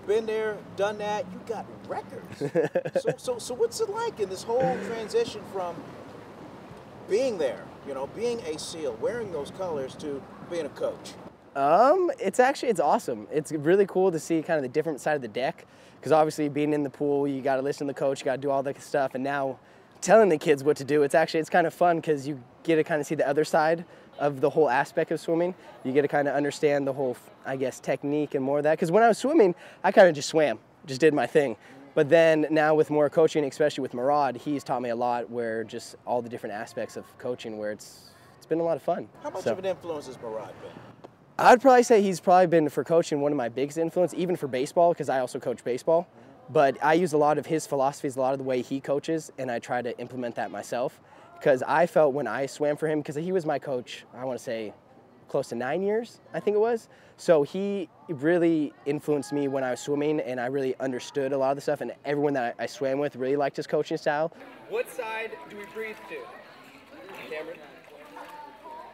been there, done that. You got records. So what's it like in this whole transition from being there, being a SEAL, wearing those colors, to being a coach? It's awesome. It's really cool to see kind of the different side of the deck, because obviously being in the pool, you got to listen to the coach, you got to do all that stuff, and now telling the kids what to do, it's kind of fun because you get to kind of see the other side of the whole aspect of swimming. You get to kind of understand the whole, I guess, technique and more of that. Because when I was swimming, I kind of just swam, just did my thing. But then now with more coaching, especially with Murad, he's taught me a lot, where just all the different aspects of coaching, where it's been a lot of fun. How much of an influence has Murad been? I'd probably say he's probably been, for coaching, one of my biggest influence, even for baseball, because I also coach baseball. But I use a lot of his philosophies, a lot of the way he coaches, and I try to implement that myself. Because I felt when I swam for him, because he was my coach, I want to say close to 9 years, I think it was. So he really influenced me when I was swimming, and I really understood a lot of the stuff, and everyone that I swam with really liked his coaching style. What side do we breathe to? Cameron?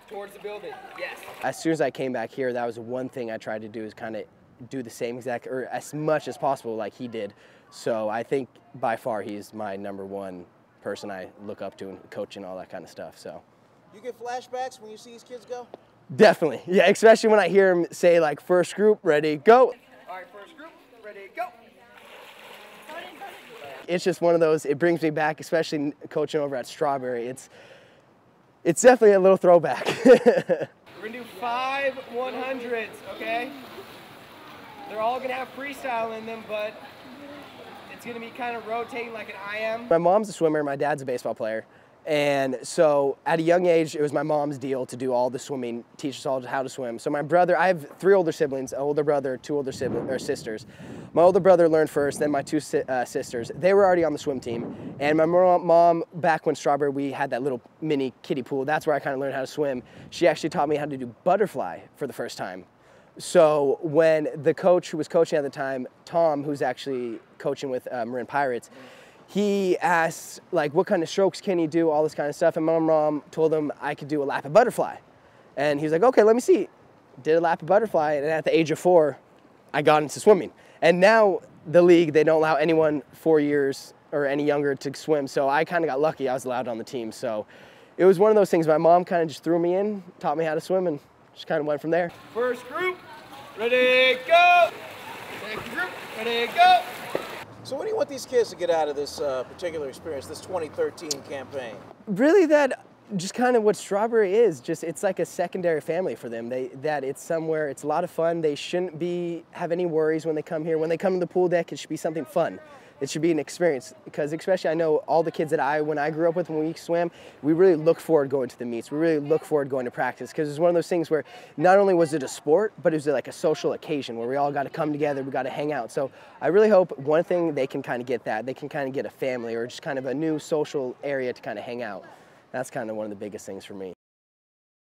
Towards the building, yes. As soon as I came back here, that was one thing I tried to do, is kind of do the same exact, or as much as possible like he did. So I think by far he's my #1 person I look up to in coaching, all that kind of stuff. So you get flashbacks when you see these kids go? Definitely, yeah, especially when I hear him say, like, first group, ready, go. All right, first group, ready, go. It's just one of those, it brings me back, especially coaching over at Strawberry. It's definitely a little throwback. We're gonna do 5 100s, okay? They're all gonna have freestyle in them, but it's gonna be kind of rotating like an IM. My mom's a swimmer, my dad's a baseball player. And so at a young age, it was my mom's deal to do all the swimming, teach us all how to swim. So my brother, I have 3 older siblings, an older brother, 2 older siblings, or sisters. My older brother learned first, then my 2 sisters. They were already on the swim team. And my mom, back when Strawberry, we had that little mini kiddie pool. That's where I kind of learned how to swim. She actually taught me how to do butterfly for the first time. So when the coach who was coaching at the time, Tom, who's actually coaching with Marin Pirates, he asked, like, what kind of strokes can he do, all this kind of stuff. And my mom told him I could do a lap of butterfly. And he was like, okay, let me see. Did a lap of butterfly, and at the age of 4, I got into swimming. And now the league, they don't allow anyone 4 years or any younger to swim. So I kind of got lucky. I was allowed on the team. So it was one of those things. My mom kind of just threw me in, taught me how to swim, and just kind of went from there. First group, ready, go. Second group, ready, go. So what do you want these kids to get out of this particular experience, this 2013 campaign? Really, that just kind of what Strawberry is. Just, it's like a secondary family for them. That it's somewhere, it's a lot of fun. They shouldn't have any worries when they come here. When they come to the pool deck, it should be something fun. It should be an experience, because especially I know all the kids that when I grew up with, when we swam, we really look forward going to the meets. We really look forward going to practice, because it's one of those things where not only was it a sport, but it was like a social occasion where we all got to come together, we got to hang out. So I really hope one thing they can kind of get that. They can kind of get a family, or just kind of a new social area to kind of hang out. That's kind of one of the biggest things for me.